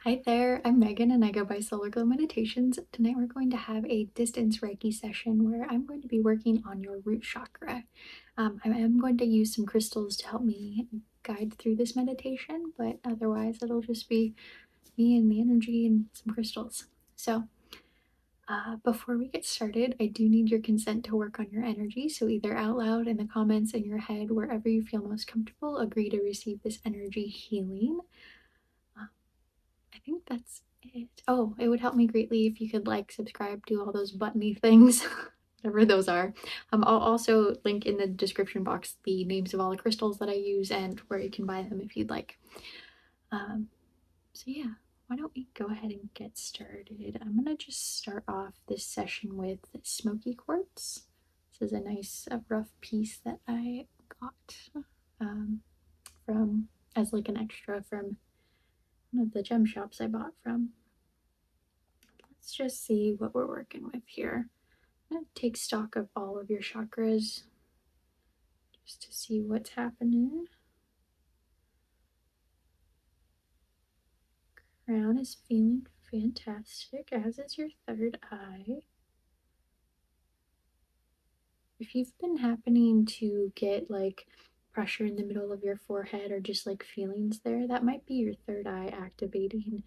Hi there, I'm Megan and I go by Solar Glow Meditations. Tonight we're going to have a distance Reiki session where I'm going to be working on your root chakra. I am going to use some crystals to help me guide through this meditation, but otherwise it'll just be me and the energy and some crystals. So before we get started, I do need your consent to work on your energy. So either out loud in the comments in your head, wherever you feel most comfortable, agree to receive this energy healing. I think that's it. Oh, it would help me greatly if you could like, subscribe, do all those buttony things, whatever those are. I'll also link in the description box the names of all the crystals that I use and where you can buy them if you'd like. So yeah, why don't we go ahead and get started? I'm gonna just start off this session with Smokey Quartz. This is a nice rough piece that I got from as like an extra from one of the gem shops I bought from. Let's just see what we're working with here. I'm going to take stock of all of your chakras just to see what's happening. Crown is feeling fantastic, as is your third eye. If you've been happening to get like pressure in the middle of your forehead or just like feelings there, that might be your third eye activating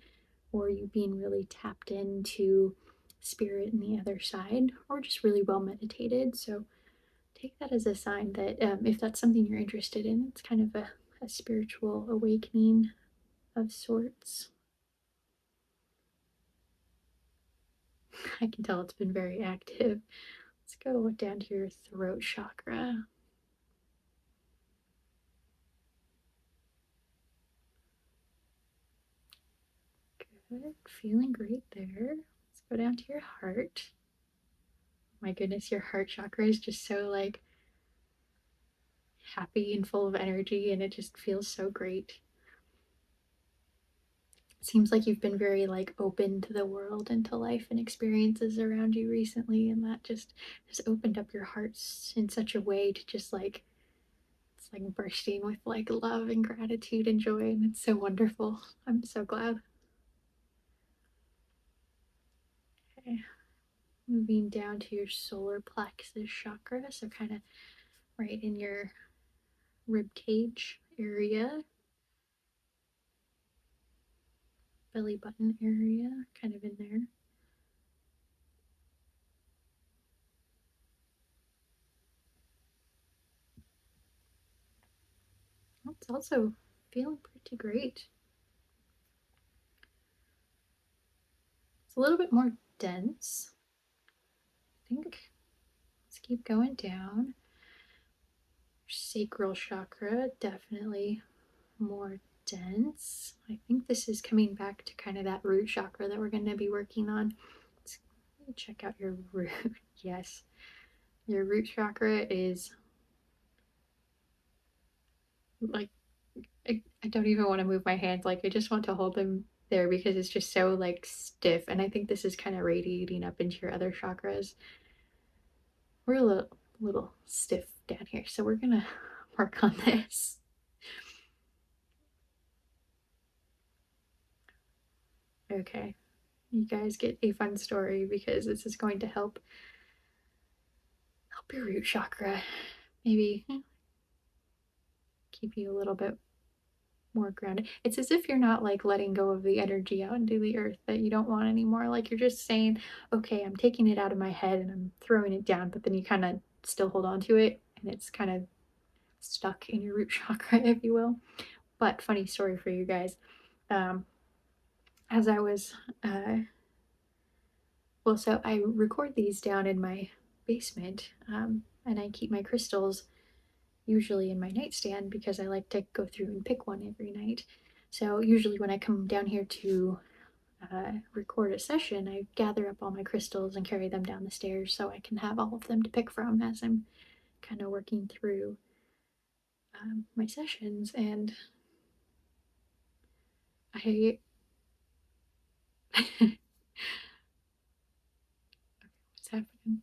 or you being really tapped into spirit in the other side or just really well meditated. So take that as a sign that if that's something you're interested in, it's kind of a spiritual awakening of sorts. I can tell it's been very active. Let's go down to your throat chakra. Good, feeling great there. Let's go down to your heart. My goodness, your heart chakra is just so like happy and full of energy, and it just feels so great. Seems like you've been very like open to the world and to life and experiences around you recently, and that just has opened up your hearts in such a way to just like it's like bursting with like love and gratitude and joy, and it's so wonderful. I'm so glad. Okay, moving down to your solar plexus chakra, so kind of right in your rib cage area, belly button area, kind of in there. It's also feeling pretty great. It's a little bit more dense. I think let's keep going down. Sacral chakra, definitely more dense. I think this is coming back to kind of that root chakra that we're going to be working on. Let's check out your root. Yes, your root chakra is like, I don't even want to move my hands. Like, I just want to hold them there because it's just so like stiff. And I think this is kind of radiating up into your other chakras. We're a little stiff down here, so we're gonna work on this. Okay, you guys get a fun story because this is going to help your root chakra. Maybe keep you a little bit more grounded. It's as if you're not like letting go of the energy out into the earth that you don't want anymore. Like you're just saying, okay, I'm taking it out of my head and I'm throwing it down, but then you kind of still hold on to it and it's kind of stuck in your root chakra, if you will. But funny story for you guys. As I was well, so I record these down in my basement, and I keep my crystals usually in my nightstand because I like to go through and pick one every night. So usually when I come down here to record a session, I gather up all my crystals and carry them down the stairs so I can have all of them to pick from as I'm kind of working through my sessions. And I what's happening?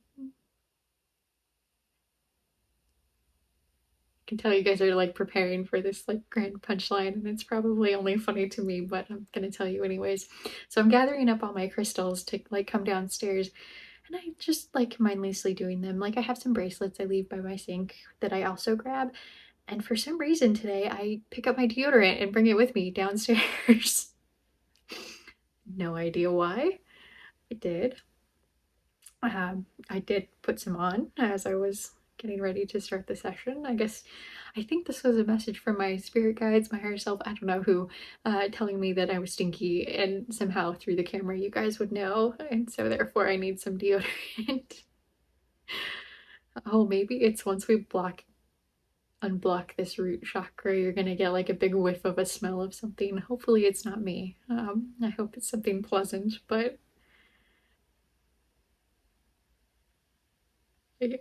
can tell you guys are like preparing for this like grand punchline, and it's probably only funny to me, but I'm gonna tell you anyways. So I'm gathering up all my crystals to like come downstairs, and I just like mindlessly doing them. Like I have some bracelets I leave by my sink that I also grab, and for some reason today I pick up my deodorant and bring it with me downstairs. No idea why. I did. I did put some on as I was getting ready to start the session. I think this was a message from my spirit guides, my higher self, I don't know who, telling me that I was stinky, and somehow through the camera you guys would know, and so therefore I need some deodorant. Oh, maybe it's once we unblock this root chakra, you're gonna get like a big whiff of a smell of something. Hopefully it's not me. I hope it's something pleasant, but yeah.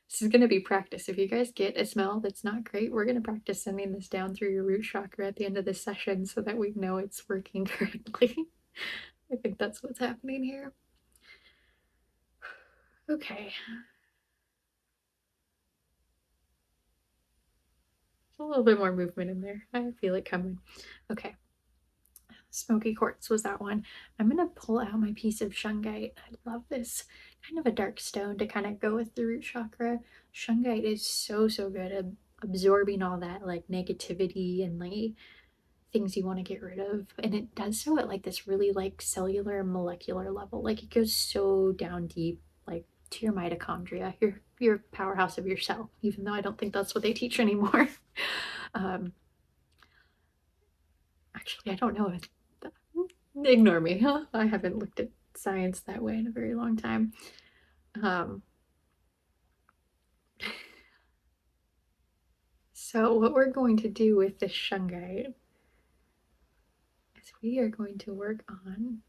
This is going to be practice. If you guys get a smell that's not great, we're going to practice sending this down through your root chakra at the end of this session so that we know it's working correctly. I think that's what's happening here. Okay. A little bit more movement in there. I feel it coming. Okay. Smoky Quartz was that one. I'm going to pull out my piece of shungite. I love this kind of a dark stone to kind of go with the root chakra. Shungite is so good at absorbing all that like negativity and like things you want to get rid of, and it does so at like this really like cellular molecular level. Like it goes so down deep, like to your mitochondria, your powerhouse of your cell, even though I don't think that's what they teach anymore. Actually, I don't know if ignore me, huh? I haven't looked at science that way in a very long time. So what we're going to do with this shungite is we are going to work on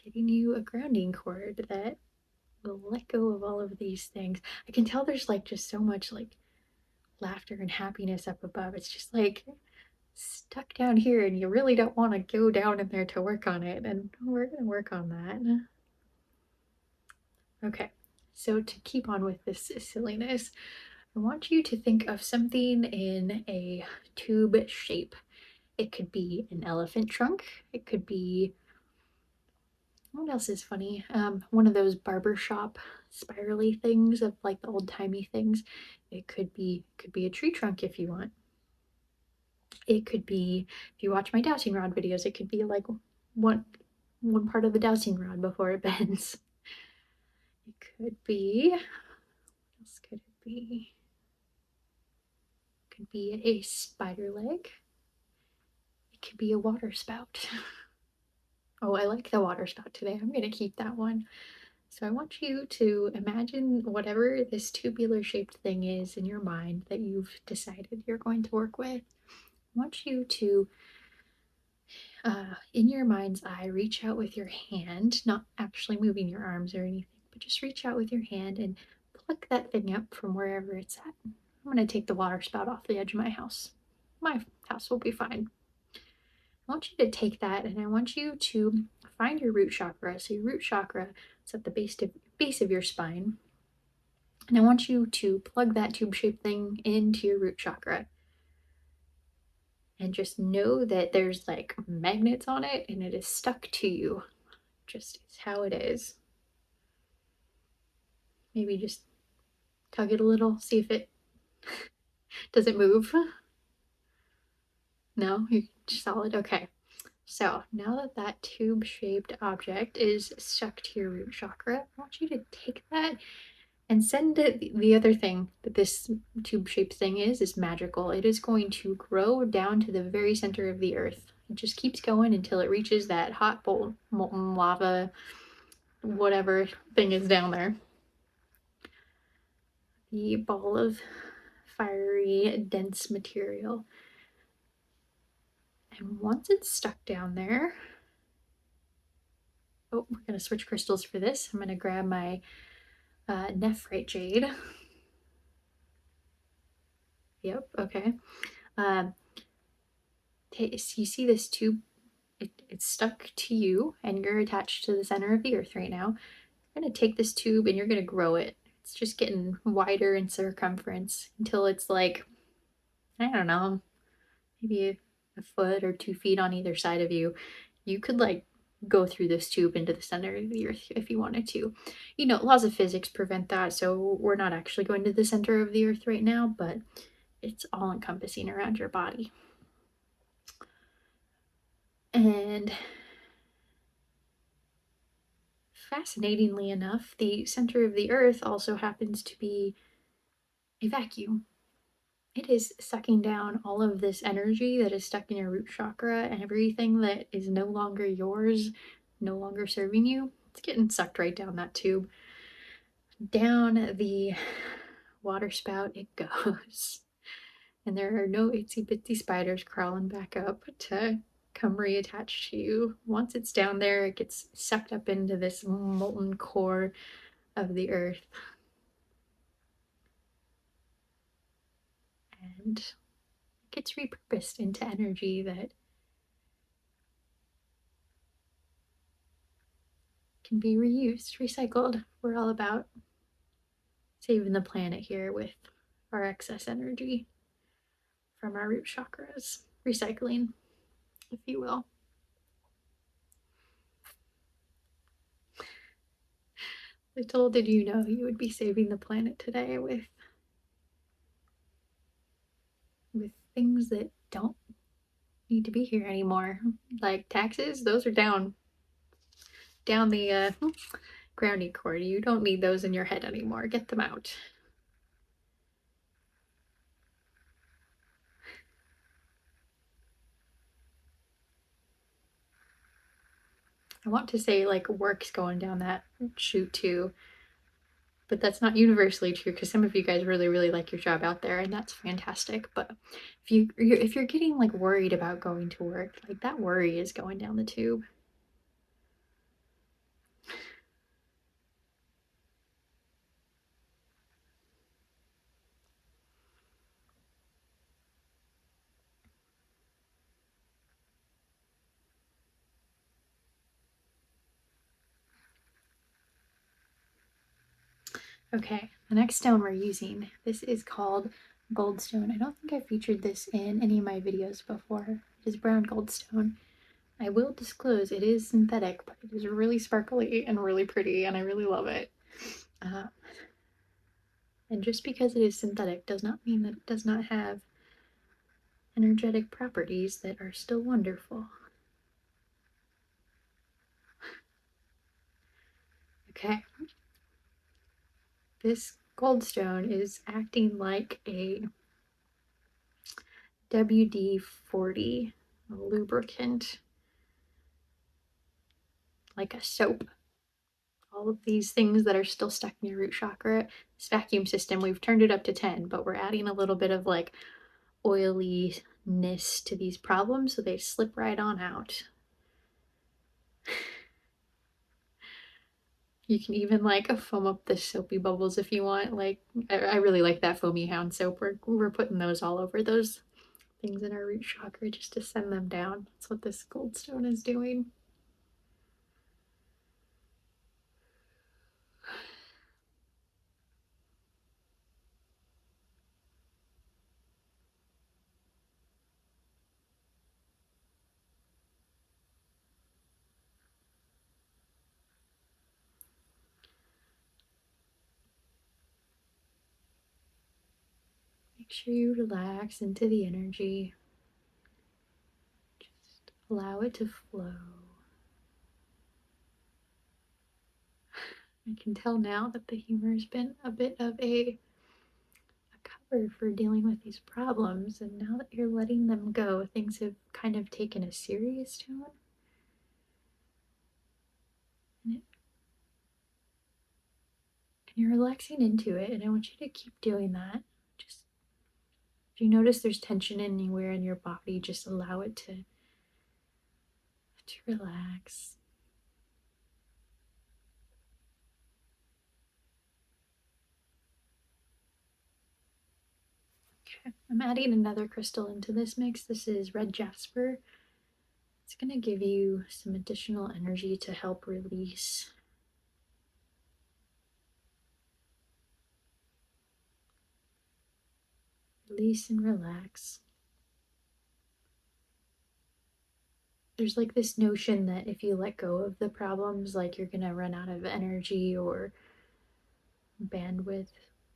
getting you a grounding cord that will let go of all of these things. I can tell there's like just so much like laughter and happiness up above. It's just like stuck down here, and you really don't want to go down in there to work on it. And we're going to work on that. Okay, so to keep on with this silliness, I want you to think of something in a tube shape. It could be an elephant trunk. It could be, what else is funny? One of those barbershop spirally things of like the old timey things. It could be a tree trunk if you want. It could be, if you watch my dowsing rod videos, it could be like one part of the dowsing rod before it bends. It could be, what else could it be? It could be a spider leg. It could be a water spout. Oh, I like the water spout today. I'm gonna keep that one. So I want you to imagine whatever this tubular shaped thing is in your mind that you've decided you're going to work with. I want you to, in your mind's eye, reach out with your hand, not actually moving your arms or anything, but just reach out with your hand and pluck that thing up from wherever it's at. I'm going to take the water spout off the edge of my house. My house will be fine. I want you to take that, and I want you to find your root chakra. So your root chakra is at the base of your spine. And I want you to plug that tube-shaped thing into your root chakra. And just know that there's like magnets on it and it is stuck to you. Just is how it is. Maybe just tug it a little, see if it does it move. No, you're solid. Okay. So now that that tube-shaped object is stuck to your root chakra, I want you to take that and send it. The other thing that this tube-shaped thing is magical. It is going to grow down to the very center of the earth. It just keeps going until it reaches that hot molten lava, whatever thing is down there. The ball of fiery, dense material. And once it's stuck down there, oh, we're going to switch crystals for this. I'm going to grab my nephrite jade. Yep, okay. You see this tube? It's stuck to you, and you're attached to the center of the earth right now. You're going to take this tube and you're going to grow it. It's just getting wider in circumference until it's like, I don't know, maybe a foot or 2 feet on either side of you. You could like go through this tube into the center of the earth if you wanted to. You know, laws of physics prevent that, so we're not actually going to the center of the earth right now, but it's all encompassing around your body. And fascinatingly enough, the center of the earth also happens to be a vacuum. It is sucking down all of this energy that is stuck in your root chakra, and everything that is no longer yours, no longer serving you, it's getting sucked right down that tube. Down the water spout it goes. And there are no itsy bitsy spiders crawling back up to come reattach to you. Once it's down there, it gets sucked up into this molten core of the earth. And it gets repurposed into energy that can be reused, recycled. We're all about saving the planet here with our excess energy from our root chakras. Recycling, if you will. Little did you know you would be saving the planet today with things that don't need to be here anymore. Like taxes, those are down the grounding cord. You don't need those in your head anymore. Get them out. I want to say like work's going down that chute too, but that's not universally true because some of you guys really, really like your job out there, and that's fantastic. But if you're getting like worried about going to work, like that worry is going down the tube. Okay, the next stone we're using, this is called goldstone. I don't think I featured this in any of my videos before. It is brown goldstone. I will disclose it is synthetic, but it is really sparkly and really pretty, and I really love it. And just because it is synthetic does not mean that it does not have energetic properties that are still wonderful. Okay. This goldstone is acting like a WD-40 lubricant, like a soap. All of these things that are still stuck in your root chakra, this vacuum system, we've turned it up to 10, but we're adding a little bit of like oiliness to these problems so they slip right on out. You can even like foam up the soapy bubbles if you want. Like I really like that foamy hound soap. We're putting those all over those things in our root chakra just to send them down. That's what this goldstone is doing. Make sure you relax into the energy. Just allow it to flow. I can tell now that the humor has been a bit of a cover for dealing with these problems, and now that you're letting them go, things have kind of taken a serious tone. And you're relaxing into it, and I want you to keep doing that. Just if you notice there's tension anywhere in your body, just allow it to relax. Okay, I'm adding another crystal into this mix. This is red jasper. It's going to give you some additional energy to help release Release and relax. There's like this notion that if you let go of the problems, like you're gonna run out of energy or bandwidth.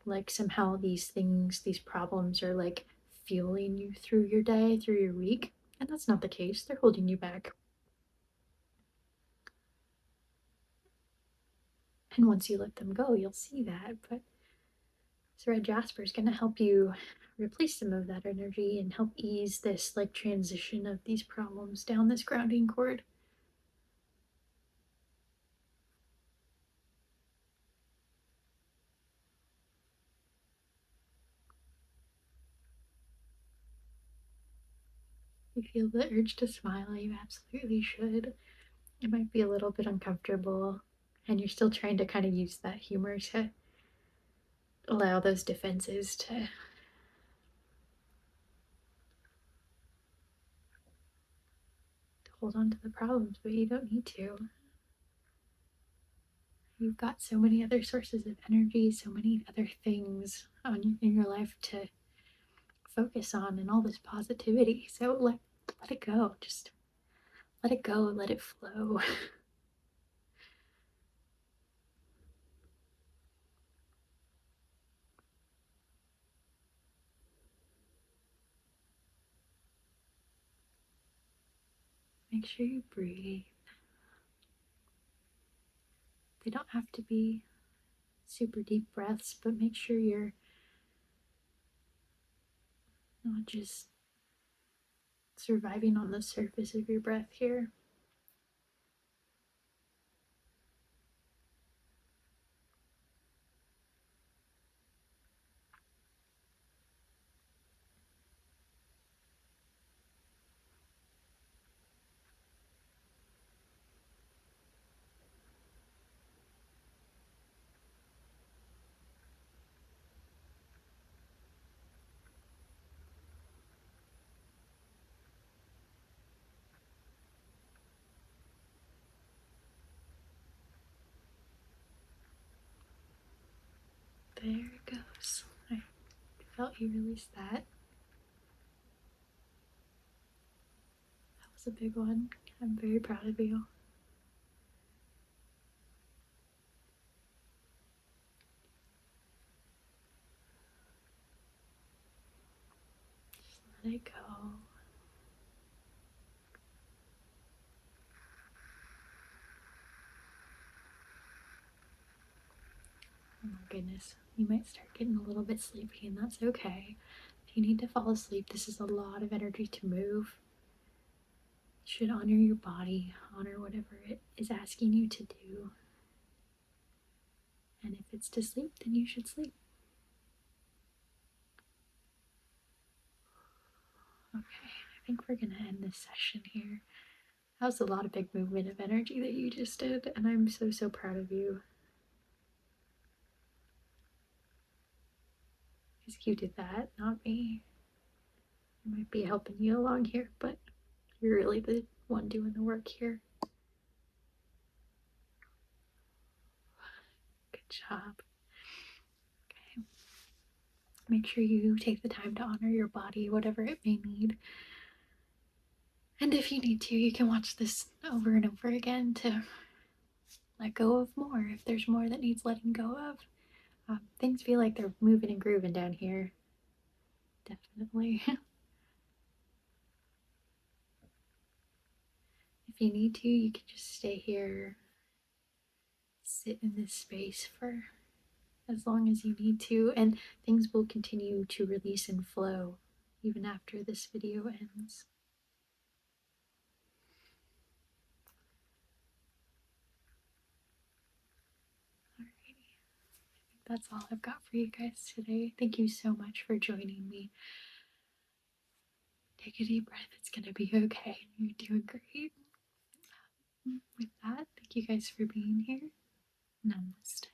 Like somehow these things, these problems are like fueling you through your day, through your week. And that's not the case. They're holding you back. And once you let them go, you'll see that. But so Red Jasper is going to help you replace some of that energy and help ease this like transition of these problems down this grounding cord. If you feel the urge to smile, you absolutely should. It might be a little bit uncomfortable, and you're still trying to kind of use that humor to allow those defenses to hold on to the problems, but you don't need to. You've got so many other sources of energy, so many other things in your life to focus on, and all this positivity. So let it go. Just let it go and let it flow. Make sure you breathe. They don't have to be super deep breaths, but make sure you're not just surviving on the surface of your breath here. There it goes. I felt you release that. That was a big one. I'm very proud of you. Just let it go. Oh my goodness. You might start getting a little bit sleepy, and that's okay. If you need to fall asleep, this is a lot of energy to move. You should honor your body, honor whatever it is asking you to do. And if it's to sleep, then you should sleep. Okay, I think we're gonna end this session here. That was a lot of big movement of energy that you just did, and I'm so, so proud of you. Because you did that, not me. I might be helping you along here, but you're really the one doing the work here. Good job. Okay. Make sure you take the time to honor your body, whatever it may need. And if you need to, you can watch this over and over again to let go of more if there's more that needs letting go of. Things feel like they're moving and grooving down here. Definitely. If you need to, you can just stay here, sit in this space for as long as you need to, and things will continue to release and flow even after this video ends. Alrighty. That's all I've got for you guys today. Thank you so much for joining me. Take a deep breath. It's going to be okay. You're doing great. With that, thank you guys for being here. Namaste.